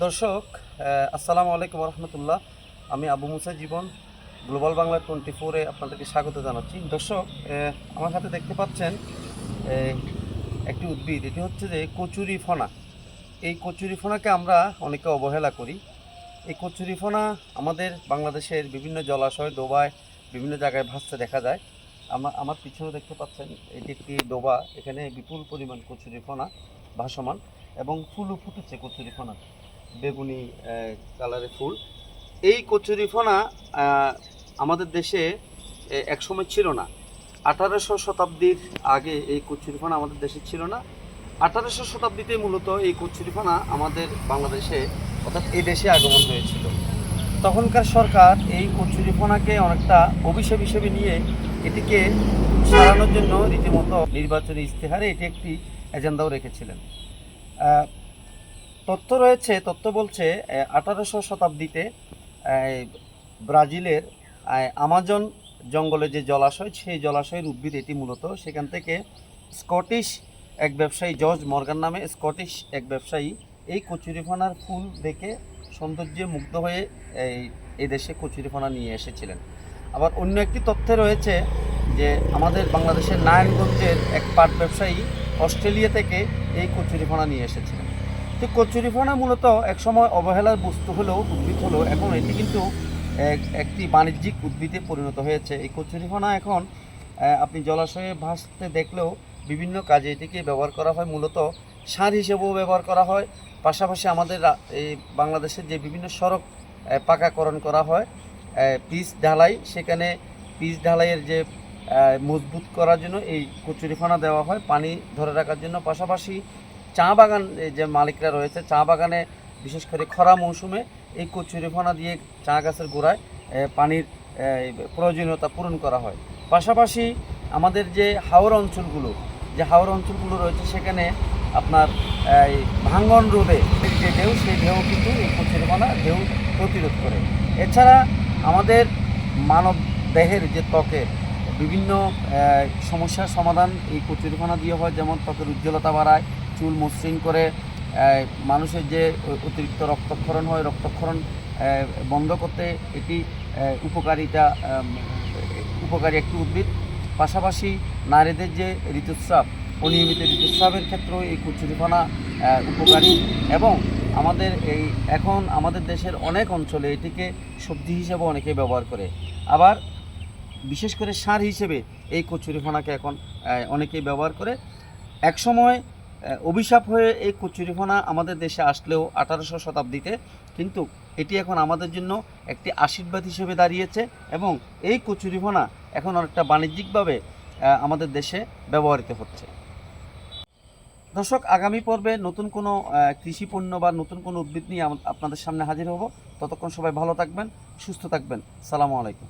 দর্শক আসসালামু আলাইকুম রহমতুল্লাহ। আমি আবু মুসা জীবন গ্লোবাল বাংলা 24-এ আপনাদেরকে স্বাগত জানাচ্ছি। দর্শক আমার হাতে দেখতে পাচ্ছেন একটি উদ্ভিদ, এটি হচ্ছে যে কচুরি ফনা। এই কচুরি ফনাকে আমরা অনেকে অবহেলা করি। এই কচুরি ফনা আমাদের বাংলাদেশের বিভিন্ন জলাশয়, ডোবায় বিভিন্ন জায়গায় ভাসতে দেখা যায়। আমার পিছনে দেখতে পাচ্ছেন এটি একটি ডোবা, এখানে বিপুল পরিমাণ কচুরি ফনা ভাসমান এবং ফুলও ফুটেছে কচুরি ফনা, বেগুনি কালারের ফুল। এই কচুরিফনা আমাদের দেশে একসময় ছিল না। 1800 শতাব্দীর আগে এই কচুরিফনা আমাদের দেশে ছিল না। 1800 শতাব্দীতে মূলত এই কচুরিফনা আমাদের বাংলাদেশে অর্থাৎ এই দেশে আগমন হয়েছিল। তখনকার সরকার এই কচুরিফনাকে অনেকটা অভিশাপ হিসেবে নিয়ে এটিকে সারানোর জন্য রীতিমতো নির্বাচনী ইশতেহারে এটি একটি এজেন্ডাও রেখেছিলেন। তথ্য বলছে 1800 শতাব্দীতে ব্রাজিলের আমাজন জঙ্গলে যে জলাশয়, সেই জলাশয়ের উদ্ভিদ এটি মূলত। সেখান থেকে স্কটিশ এক ব্যবসায়ী, জর্জ মর্গান নামে স্কটিশ এক ব্যবসায়ী এই কচুরিফানার ফুল দেখে সৌন্দর্যে মুগ্ধ হয়ে এই দেশে কচুরিফানা নিয়ে এসেছিলেন। আবার অন্য একটি তথ্যে রয়েছে যে আমাদের বাংলাদেশের নারায়ণগঞ্জের এক পাট ব্যবসায়ী অস্ট্রেলিয়া থেকে এই কচুরিফানা নিয়ে এসেছিলেন। তো কচুরিফানা মূলত একসময় অবহেলার বস্তু হলেও, উদ্ভিদ হলেও, এখন এটি কিন্তু একটি বাণিজ্যিক উদ্ভিদে পরিণত হয়েছে। এই কচুরিফানা এখন আপনি জলাশয়ে ভাসতে দেখলেও বিভিন্ন কাজে এটিকে ব্যবহার করা হয়। মূলত সার হিসেবেও ব্যবহার করা হয়। পাশাপাশি আমাদের এই বাংলাদেশের যে বিভিন্ন সড়ক পাকাকরণ করা হয়, পিচ ঢালাই, সেখানে পিচ ঢালাইয়ের যে মজবুত করার জন্য এই কচুরিফানা দেওয়া হয়, পানি ধরে রাখার জন্য। পাশাপাশি চা বাগান যে মালিকরা রয়েছে, চা বাগানে বিশেষ করে খরা মৌসুমে এই কচুরিফানা দিয়ে চা গাছের গোড়ায় পানির প্রয়োজনীয়তা পূরণ করা হয়। পাশাপাশি আমাদের যে হাওর অঞ্চলগুলো রয়েছে, সেখানে আপনার ভাঙ্গন রোধে যে ঢেউ, সেই ঢেউ কিন্তু এই কচুরিফানা ঢেউ প্রতিরোধ করে। এছাড়া আমাদের মানব দেহের যে ত্বকের বিভিন্ন সমস্যার সমাধান এই কচুরিফানা দিয়ে হয়। যেমন ত্বকের উজ্জ্বলতা বাড়ায়, চুল মসৃণ করে, মানুষের যে অতিরিক্ত রক্তক্ষরণ হয়, রক্তক্ষরণ বন্ধ করতে এটি উপকারী একটি উদ্ভিদ। পাশাপাশি নারীদের যে ঋতুস্রাব, অনিয়মিত ঋতুস্রাবের ক্ষেত্রেও এই কচুরিফানা উপকারী। এবং এখন আমাদের দেশের অনেক অঞ্চলে এটিকে সবজি হিসেবে অনেকে ব্যবহার করে। আবার বিশেষ করে সার হিসেবে এই কচুরিফানাকে এখন অনেকেই ব্যবহার করে। একসময় অভিশাপ হয়ে এই কচুরিফানা আমাদের দেশে আসলেও 1800 শতাব্দীতে, কিন্তু এটি এখন আমাদের জন্য একটি আশীর্বাদ হিসেবে দাঁড়িয়েছে এবং এই কচুরিফানা এখন অনেকটা বাণিজ্যিকভাবে আমাদের দেশে ব্যবহৃত হচ্ছে। দর্শক, আগামী পর্বে নতুন কোনো কৃষি পণ্য বা নতুন কোনো উদ্ভিদ নিয়ে আপনাদের সামনে হাজির হব। ততক্ষণ সবাই ভালো থাকবেন, সুস্থ থাকবেন। সালামু আলাইকুম।